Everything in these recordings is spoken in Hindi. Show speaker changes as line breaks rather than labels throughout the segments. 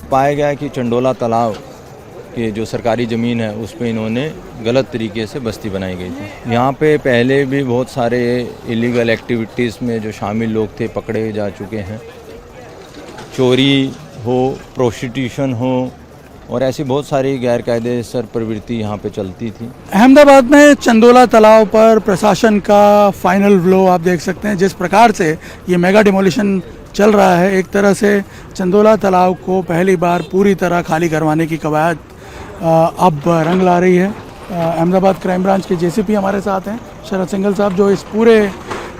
पाया गया कि चंडोला तालाब के जो सरकारी ज़मीन है उस पे इन्होंने गलत तरीके से बस्ती बनाई गई थी। यहाँ पे पहले भी बहुत सारे इलीगल एक्टिविटीज़ में जो शामिल लोग थे पकड़े जा चुके हैं। चोरी हो, प्रोस्टिट्यूशन हो और ऐसी बहुत सारी गैरकायदेसर प्रवृत्ति यहाँ पे चलती थी।
अहमदाबाद में चंदोला तालाब पर प्रशासन का फाइनल ब्लो आप देख सकते हैं। जिस प्रकार से ये मेगा डिमोलिशन चल रहा है, एक तरह से चंदोला तालाब को पहली बार पूरी तरह खाली करवाने की कवायद अब रंग ला रही है। अहमदाबाद क्राइम ब्रांच के जेसीपी हमारे साथ हैं, शरद सिंघल साहब, जो इस पूरे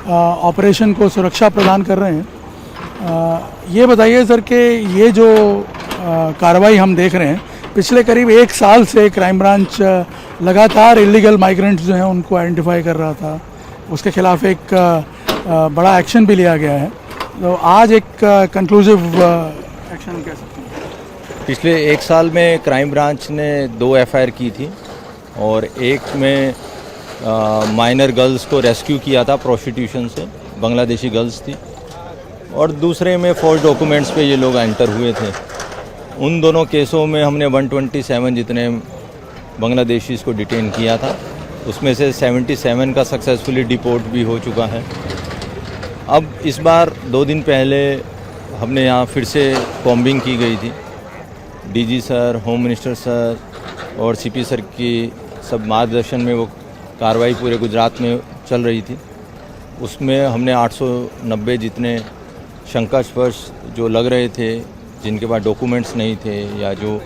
ऑपरेशन को सुरक्षा प्रदान कर रहे हैं। ये बताइए सर कि ये जो कार्रवाई हम देख रहे हैं, पिछले करीब 1 साल से क्राइम ब्रांच लगातार इलीगल माइग्रेंट्स जो हैं उनको आइडेंटिफाई कर रहा था, उसके खिलाफ एक बड़ा एक्शन भी लिया गया है। तो आज एक कंक्लूसिव एक्शन कह सकते हैं।
पिछले 1 साल में क्राइम ब्रांच ने 2 एफआईआर की थी और एक में माइनर गर्ल्स को रेस्क्यू किया था प्रोस्टिट्यूशन से, बांग्लादेशी गर्ल्स थी, और दूसरे में फॉल्स डॉक्यूमेंट्स पे ये लोग एंटर हुए थे। उन दोनों केसों में हमने 127 जितने बांग्लादेशीज़ को डिटेन किया था, उसमें से 77 का सक्सेसफुली डिपोर्ट भी हो चुका है। अब इस बार 2 दिन पहले हमने यहाँ फिर से कॉम्बिंग की गई थी। DG sir, home minister sir और सीपी सर की सब मार्गदर्शन में वो कार्रवाई पूरे गुजरात में चल रही थी। उसमें हमने 890 जितने शंकास्पद जो लग रहे थे, जिनके पास डॉक्यूमेंट्स नहीं थे या जो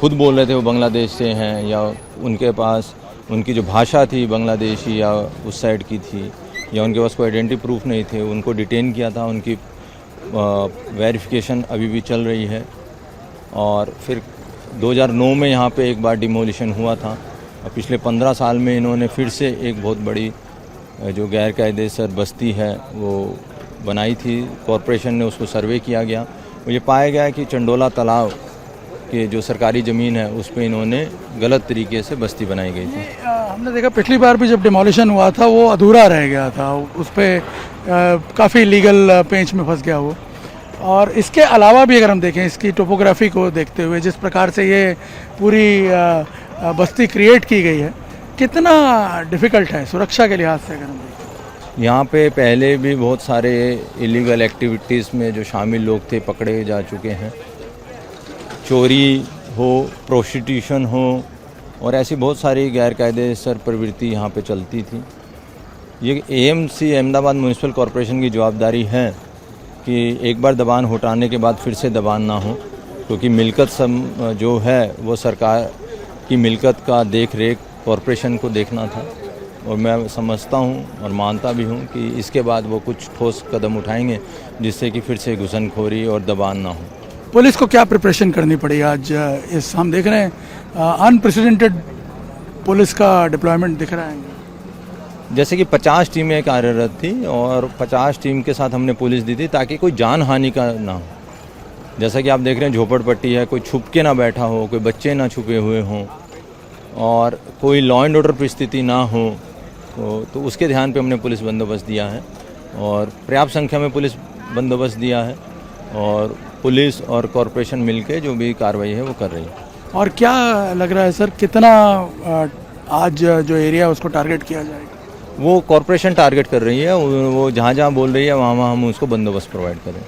खुद बोल रहे थे वो बांग्लादेश से हैं, या उनके पास उनकी जो भाषा थी बांग्लादेशी या उस साइड की थी, या उनके पास कोई आइडेंटिटी प्रूफ नहीं थे, उनको डिटेन किया था। उनकी वेरिफिकेशन अभी भी चल रही है। और फिर 2009 में यहाँ पे एक बार डिमोलिशन हुआ था और पिछले 15 साल में इन्होंने फिर से एक बहुत बड़ी जो गैरकायदेसर बस्ती है वो बनाई थी। कॉरपोरेशन ने उसको सर्वे किया गया, मुझे पाया गया कि चंडोला तालाब के जो सरकारी ज़मीन है उस पे इन्होंने गलत तरीके से बस्ती बनाई गई थी।
हमने देखा पिछली बार भी जब डिमोलिशन हुआ था वो अधूरा रह गया था, उस पर काफ़ी लीगल पेंच में फंस गया वो। और इसके अलावा भी अगर हम देखें इसकी टोपोग्राफी को देखते हुए, जिस प्रकार से ये पूरी बस्ती क्रिएट की गई है, कितना डिफ़िकल्ट है सुरक्षा के लिहाज से अगर हम देखें।
यहाँ पे पहले भी बहुत सारे इलीगल एक्टिविटीज़ में जो शामिल लोग थे पकड़े जा चुके हैं। चोरी हो, प्रोस्टिट्यूशन हो और ऐसी बहुत सारी गैरकायदेसर प्रवृत्ति यहाँ पे चलती थी। ये एएमसी अहमदाबाद म्यूनिसिपल कॉरपोरेशन की जवाबदारी है कि एक बार दबान हटाने के बाद फिर से दबान ना हो, क्योंकि मिलकत जो है वो सरकार की मिलकत का देख रेख कॉरपोरेशन को देखना था। और मैं समझता हूँ और मानता भी हूँ कि इसके बाद वो कुछ ठोस कदम उठाएंगे जिससे कि फिर से घुसनखोरी और दबान ना हो।
पुलिस को क्या प्रिपरेशन करनी पड़ी आज? इस हम देख रहे हैं अनप्रेसिडेंटेड पुलिस का डिप्लॉयमेंट दिख रहा है।
जैसे कि 50 टीमें कार्यरत थी और 50 टीम के साथ हमने पुलिस दी थी ताकि कोई जान हानि का ना हो। जैसा कि आप देख रहे हैं झोपड़पट्टी है, कोई छुप के ना बैठा हो, कोई बच्चे ना छुपे हुए हों और कोई लॉ एंड ऑर्डर परिस्थिति ना हो, तो उसके ध्यान पे हमने पुलिस बंदोबस्त दिया है और पर्याप्त संख्या में पुलिस बंदोबस्त दिया है और पुलिस और कॉरपोरेशन मिलके जो भी कार्रवाई है वो कर रही है।
और क्या लग रहा है सर, कितना आज जो एरिया है उसको टारगेट किया जाएगा?
वो कॉरपोरेशन टारगेट कर रही है, वो जहाँ जहाँ बोल रही है वहाँ वहाँ हम उसको बंदोबस्त प्रोवाइड करें।